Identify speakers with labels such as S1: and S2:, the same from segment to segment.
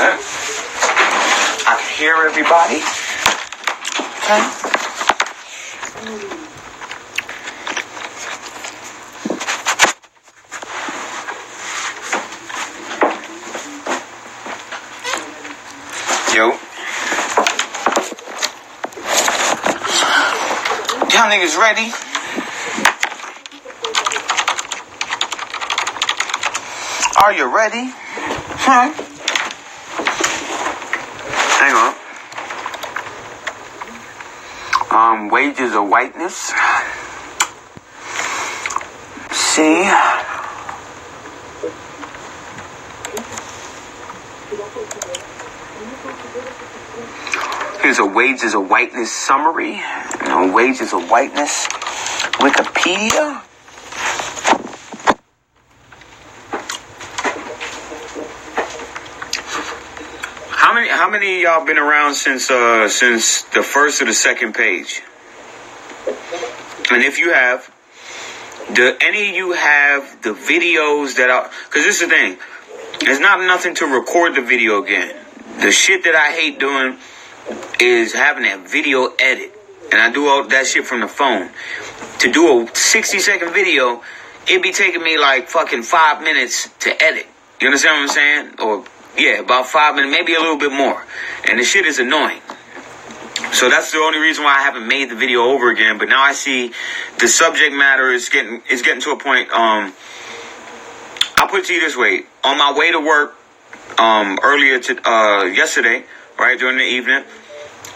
S1: Okay. I can hear everybody. Okay. Yo. Y'all niggas ready? Are you ready? Huh? Hang on. Wages of whiteness. See? Here's a wages of whiteness summary. Wages of whiteness. Wikipedia. How many of y'all been around since the first or the second page? And if you have, do any of you have the videos that are? Because this is the thing. There's not nothing to record the video again. The shit that I hate doing is having that video edit. And I do all that shit from the phone. To do a 60-second video, it'd be taking me like fucking 5 minutes to edit. You understand what I'm saying? Or, yeah, about 5 minutes, maybe a little bit more. And the shit is annoying. So that's the only reason why I haven't made the video over again. But now I see the subject matter is getting to a point. I'll put it to you this way. On my way to work earlier yesterday, right, during the evening,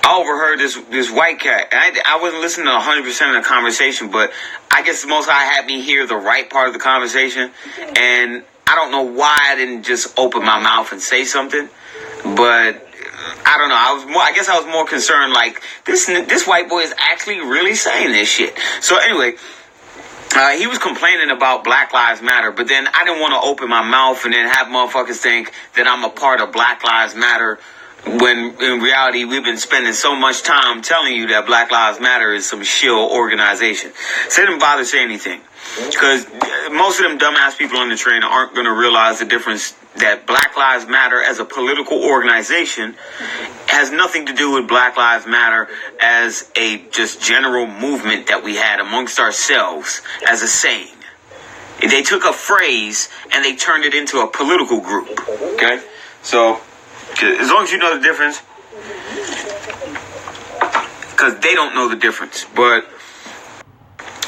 S1: I overheard this white cat. I wasn't listening to 100% of the conversation, but I guess the Most High had me hear the right part of the conversation. And I don't know why I didn't just open my mouth and say something, but I don't know. I guess I was more concerned, like, this white boy is actually really saying this shit. So anyway, he was complaining about Black Lives Matter, but then I didn't want to open my mouth and then have motherfuckers think that I'm a part of Black Lives Matter, when in reality we've been spending so much time telling you that Black Lives Matter is some shill organization. So they didn't bother saying anything, because most of them dumbass people on the train aren't going to realize the difference, that Black Lives Matter as a political organization has nothing to do with Black Lives Matter as a just general movement that we had amongst ourselves as a saying. They took a phrase and they turned it into a political group. Okay? So, as long as you know the difference, because they don't know the difference. But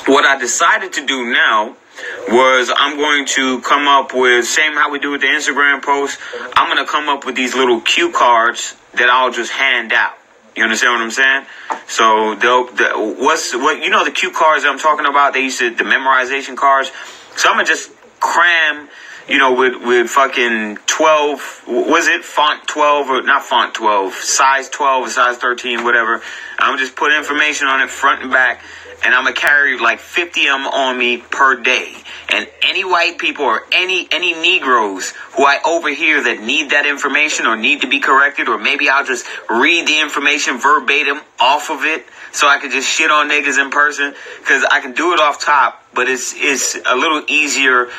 S1: what I decided to do now was I'm going to come up with, same how we do with the Instagram post, I'm going to come up with these little cue cards that I'll just hand out. You understand what I'm saying? So the cue cards that I'm talking about, they used to, the memorization cards. So I'm going to just cram, with fucking 12, was it font 12 or not font 12, size 12 or size 13, whatever. I'm just put information on it front and back, and I'm going to carry like 50 of them on me per day. And any white people or any Negroes who I overhear that need that information or need to be corrected, or maybe I'll just read the information verbatim off of it so I can just shit on niggas in person, because I can do it off top, but it's a little easier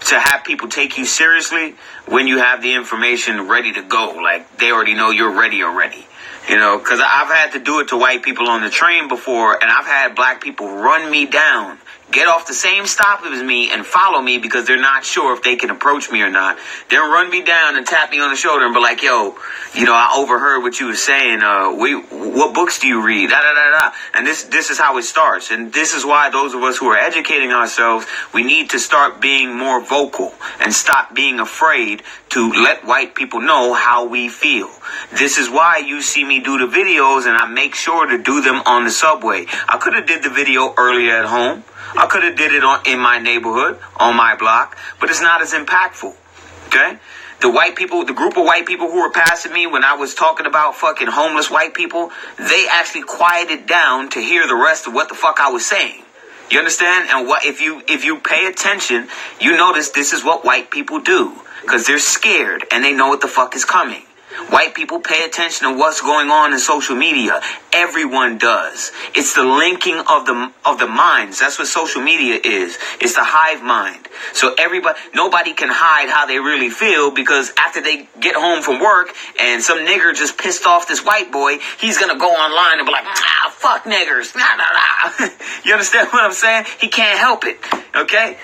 S1: to have people take you seriously when you have the information ready to go. Like, they already know you're ready already. Because I've had to do it to white people on the train before, and I've had black people run me down, get off the same stop as me and follow me because they're not sure if they can approach me or not. They'll run me down and tap me on the shoulder and be like, yo, I overheard what you were saying. What books do you read? Da, da, da, da. And this is how it starts. And this is why those of us who are educating ourselves, we need to start being more vocal and stop being afraid to let white people know how we feel. This is why you see me do the videos, and I make sure to do them on the subway. I could have did the video earlier at home. I could have did it in my neighborhood, on my block, but it's not as impactful. Okay? The group of white people who were passing me when I was talking about fucking homeless white people, they actually quieted down to hear the rest of what the fuck I was saying. You understand? And if you pay attention, you notice this is what white people do, because they're scared and they know what the fuck is coming. White people pay attention to what's going on in social media. Everyone does. It's the linking of the minds. That's what social media is. It's the hive mind. So nobody can hide how they really feel, because after they get home from work and some nigger just pissed off this white boy, he's gonna go online and be like, fuck niggers. Nah, nah, nah. You understand what I'm saying? He can't help it. Okay?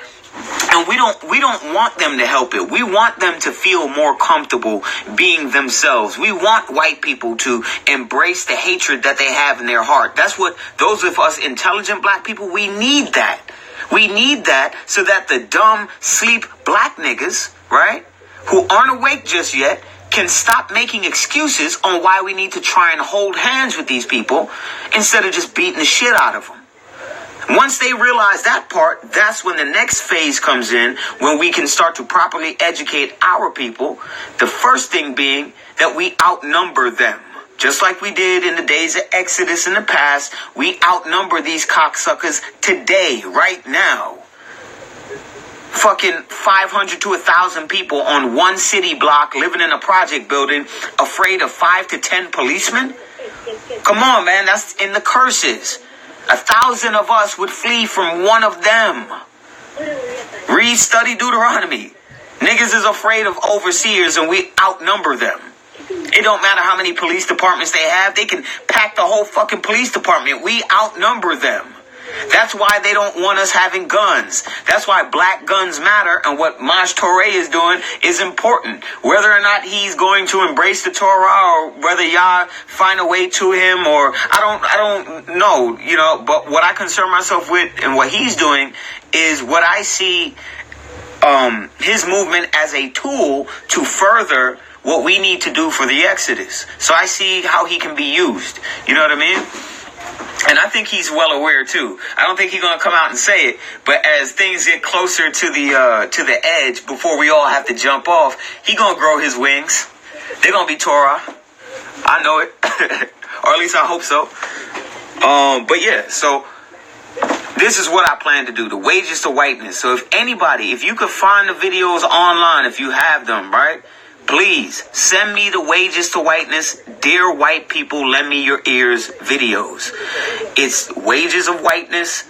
S1: And we don't want them to help it. We want them to feel more comfortable being themselves. We want white people to embrace the hatred that they have in their heart. That's what those of us intelligent black people, we need that. We need that so that the dumb, sleep black niggas, right, who aren't awake just yet, can stop making excuses on why we need to try and hold hands with these people instead of just beating the shit out of them. Once they realize that part, that's when the next phase comes in, when we can start to properly educate our people. The first thing being that we outnumber them. Just like we did in the days of Exodus in the past, we outnumber these cocksuckers today, right now. Fucking 500 to 1,000 people on one city block living in a project building, afraid of 5 to 10 policemen? Come on, man, that's in the curses. 1,000 of us would flee from one of them. Read, study Deuteronomy. Niggas is afraid of overseers and we outnumber them. It don't matter how many police departments they have. They can pack the whole fucking police department. We outnumber them. That's why they don't want us having guns. That's why black guns matter, and what Maj Toure is doing is important. Whether or not he's going to embrace the Torah, or whether y'all find a way to him, or I don't know, you know, but what I concern myself with and what he's doing is what I see his movement as a tool to further what we need to do for the Exodus. So I see how he can be used. You know what I mean? And I think he's well aware too. I don't think he's gonna come out and say it, but as things get closer to the edge, before we all have to jump off, he gonna grow his wings. They're gonna be Torah. I know it, or at least I hope so. But yeah, so this is what I plan to do: the wages to whiteness. So if you could find the videos online, if you have them, right? Please send me the wages to whiteness. Dear white people, lend me your ears videos. It's wages of whiteness.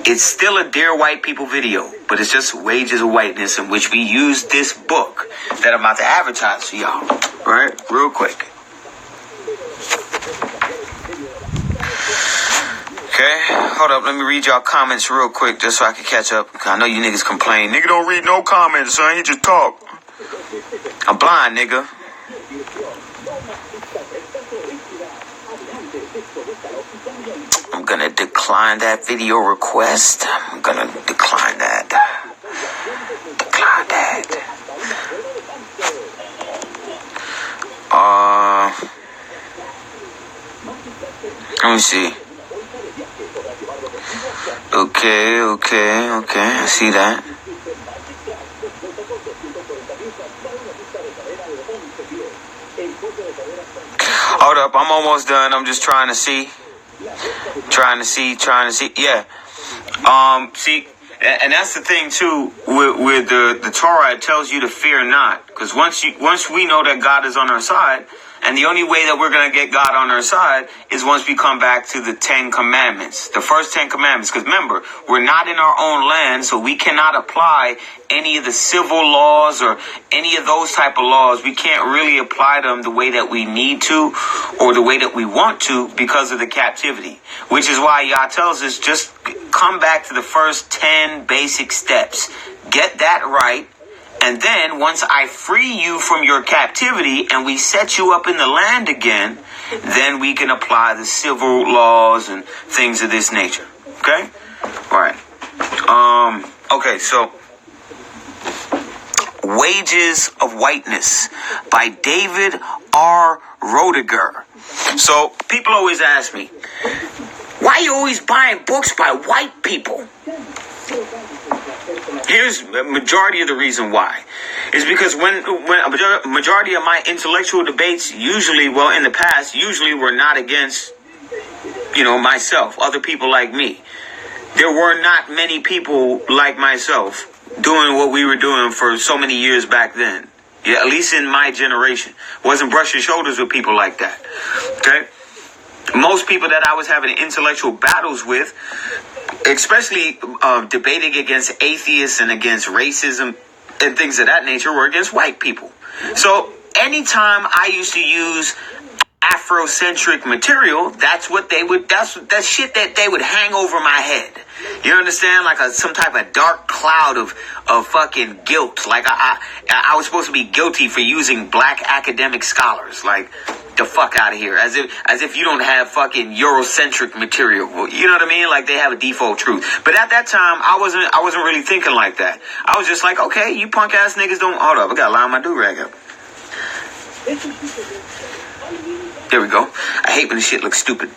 S1: It's still a Dear White People video, but it's just wages of whiteness, in which we use this book that I'm about to advertise for y'all. Right? Real quick. Okay, hold up. Let me read y'all comments real quick just so I can catch up. I know you niggas complain. Nigga don't read no comments, son. He just talk. I'm blind, nigga. I'm gonna decline that video request. I'm gonna decline that. Decline that. Let me see. Okay. I see that. Hold up, I'm almost done. I'm just trying to see. Yeah. See, and that's the thing too with the Torah. It tells you to fear not, because once we know that God is on our side, and the only way that we're gonna get God on our side is once we come back to the 10 Commandments, the first 10 Commandments. Because remember, we're not in our own land, so we cannot apply any of the civil laws or any of those type of laws. We can't really apply them the way that we need to or the way that we want to because of the captivity. Which is why Yah tells us, just come back to the first 10 basic steps. Get that right. And then once I free you from your captivity and we set you up in the land again, then we can apply the civil laws and things of this nature. Okay? All right. Okay, so Wages of Whiteness by David R. Roediger. So people always ask me, why are you always buying books by white people? Here's the majority of the reason why. Is because when a majority of my intellectual debates usually in the past were not against, myself, other people like me. There were not many people like myself doing what we were doing for so many years back then. Yeah, at least in my generation. Wasn't brushing shoulders with people like that. Okay? Most people that I was having intellectual battles with, especially debating against atheists and against racism and things of that nature, were against white people. So anytime I used to use Afrocentric material, that's shit that they would hang over my head. You understand? Like some type of dark cloud of fucking guilt. Like I was supposed to be guilty for using black academic scholars. Like, the fuck out of here. As if you don't have fucking Eurocentric material. You know what I mean? Like they have a default truth. But at that time, I wasn't really thinking like that. I was just like, okay, you punk ass niggas don't. Hold up, I gotta line my do-rag up. There we go. I hate when the shit looks stupid.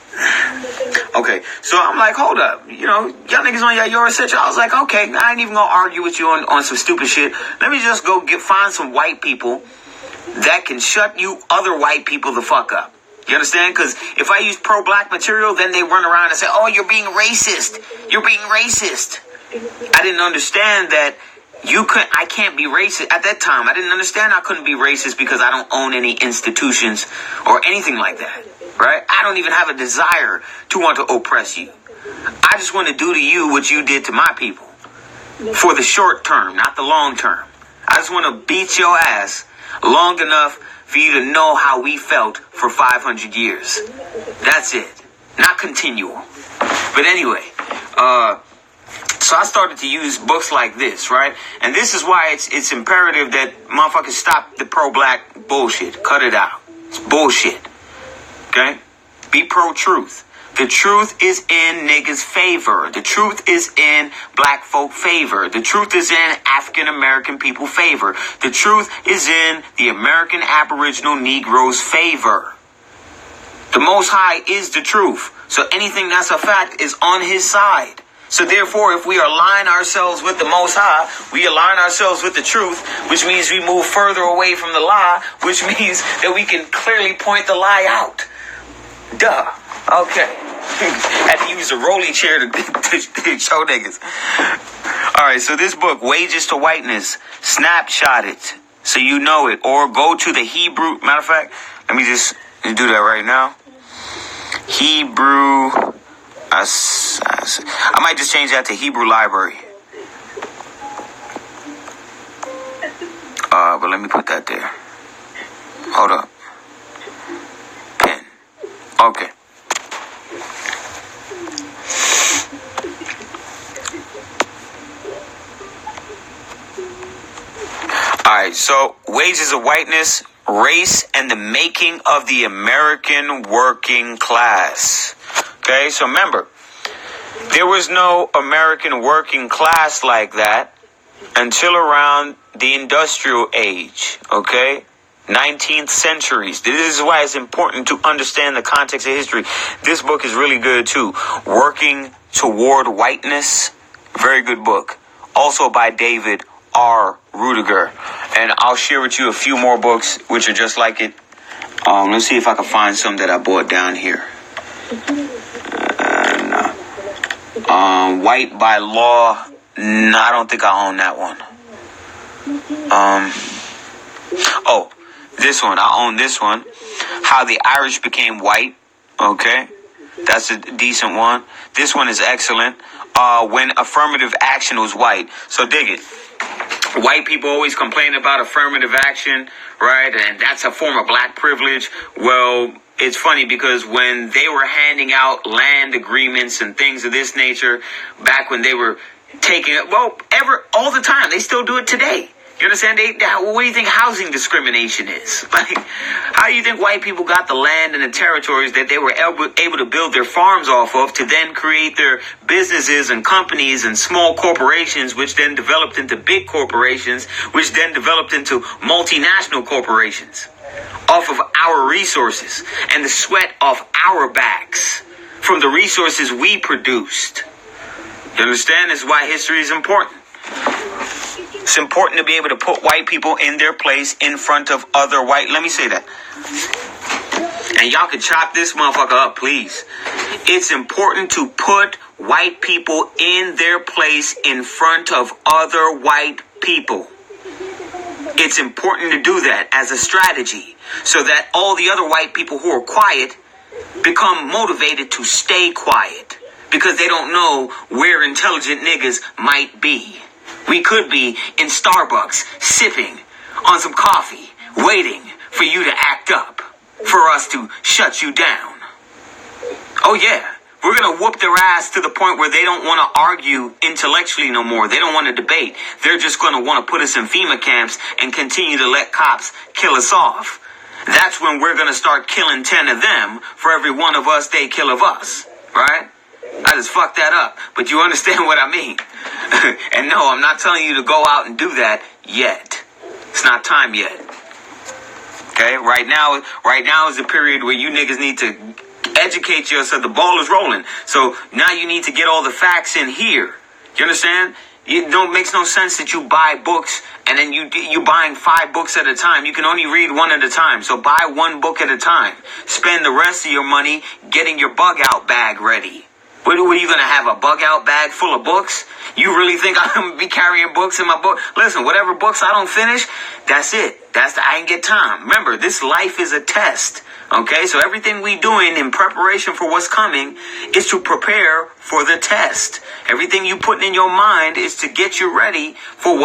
S1: Okay, so I'm like, hold up. You know, y'all niggas on your Central. I was like, okay, I ain't even gonna argue with you on some stupid shit. Let me just go find some white people that can shut you other white people the fuck up. You understand? Because if I use pro-black material, then they run around and say, oh, you're being racist. You're being racist. I didn't understand that I can't be racist. At that time, I didn't understand I couldn't be racist because I don't own any institutions or anything like that, right? I don't even have a desire to want to oppress you. I just want to do to you what you did to my people for the short term, not the long term. I just want to beat your ass long enough for you to know how we felt for 500 years. That's it. Not continual. But anyway, so I started to use books like this, right? And this is why it's imperative that motherfuckers stop the pro-black bullshit. Cut it out. It's bullshit. Okay? Be pro-truth. The truth is in niggas' favor. The truth is in black folk favor. The truth is in African American people favor. The truth is in the American Aboriginal Negroes' favor. The Most High is the truth. So anything that's a fact is on his side. So therefore, if we align ourselves with the Most High, we align ourselves with the truth, which means we move further away from the lie, which means that we can clearly point the lie out. Duh. Okay. Had to use a rolly chair to show niggas. Alright, so this book, Wages to Whiteness, snapshot it so you know it. Or go to the Hebrew. Matter of fact, let me just do that right now. Hebrew. I might just change that to Hebrew Library. But let me put that there. Hold up. Pen. Okay. Alright, so Wages of Whiteness, Race and the Making of the American Working Class. Okay, so remember, there was no American working class like that until around the industrial age, okay? 19th centuries. This is why it's important to understand the context of history. This book is really good too. Working Toward Whiteness, very good book. Also by David R. Rudiger. And I'll share with you a few more books which are just like it. Let's see if I can find some that I bought down here. White by Law. No, I don't think I own that one. This one. I own this one. How the Irish Became White. Okay. That's a decent one. This one is excellent. When affirmative action was white. So dig it. White people always complain about affirmative action, right? And that's a form of black privilege. Well, it's funny because when they were handing out land agreements and things of this nature, back when they were taking it, all the time, they still do it today. You understand? What do you think housing discrimination is? Like, how do you think white people got the land and the territories that they were able to build their farms off of to then create their businesses and companies and small corporations, which then developed into big corporations, which then developed into multinational corporations off of our resources and the sweat off our backs from the resources we produced? You understand? This is why history is important. It's important to be able to put white people in their place in front of other white. Let me say that. And y'all can chop this motherfucker up, please. It's important to put white people in their place in front of other white people. It's important to do that as a strategy so that all the other white people who are quiet become motivated to stay quiet because they don't know where intelligent niggas might be. We could be in Starbucks sipping on some coffee, waiting for you to act up, for us to shut you down. Oh yeah, we're going to whoop their ass to the point where they don't want to argue intellectually no more. They don't want to debate. They're just going to want to put us in FEMA camps and continue to let cops kill us off. That's when we're going to start killing 10 of them for every one of us they kill of us, right? I just fucked that up, but you understand what I mean. And no, I'm not telling you to go out and do that yet. It's not time yet. Okay, right now is the period where you niggas need to educate yourself. The ball is rolling. So now you need to get all the facts in here. You understand? It makes no sense that you buy books and then you buying 5 books at a time. You can only read one at a time. So buy 1 book at a time. Spend the rest of your money getting your bug out bag ready. What are you going to have, a bug out bag full of books? You really think I'm going to be carrying books in my book? Listen, whatever books I don't finish, that's it. I ain't get time. Remember, this life is a test. Okay, so everything we doing in preparation for what's coming is to prepare for the test. Everything you putting in your mind is to get you ready for what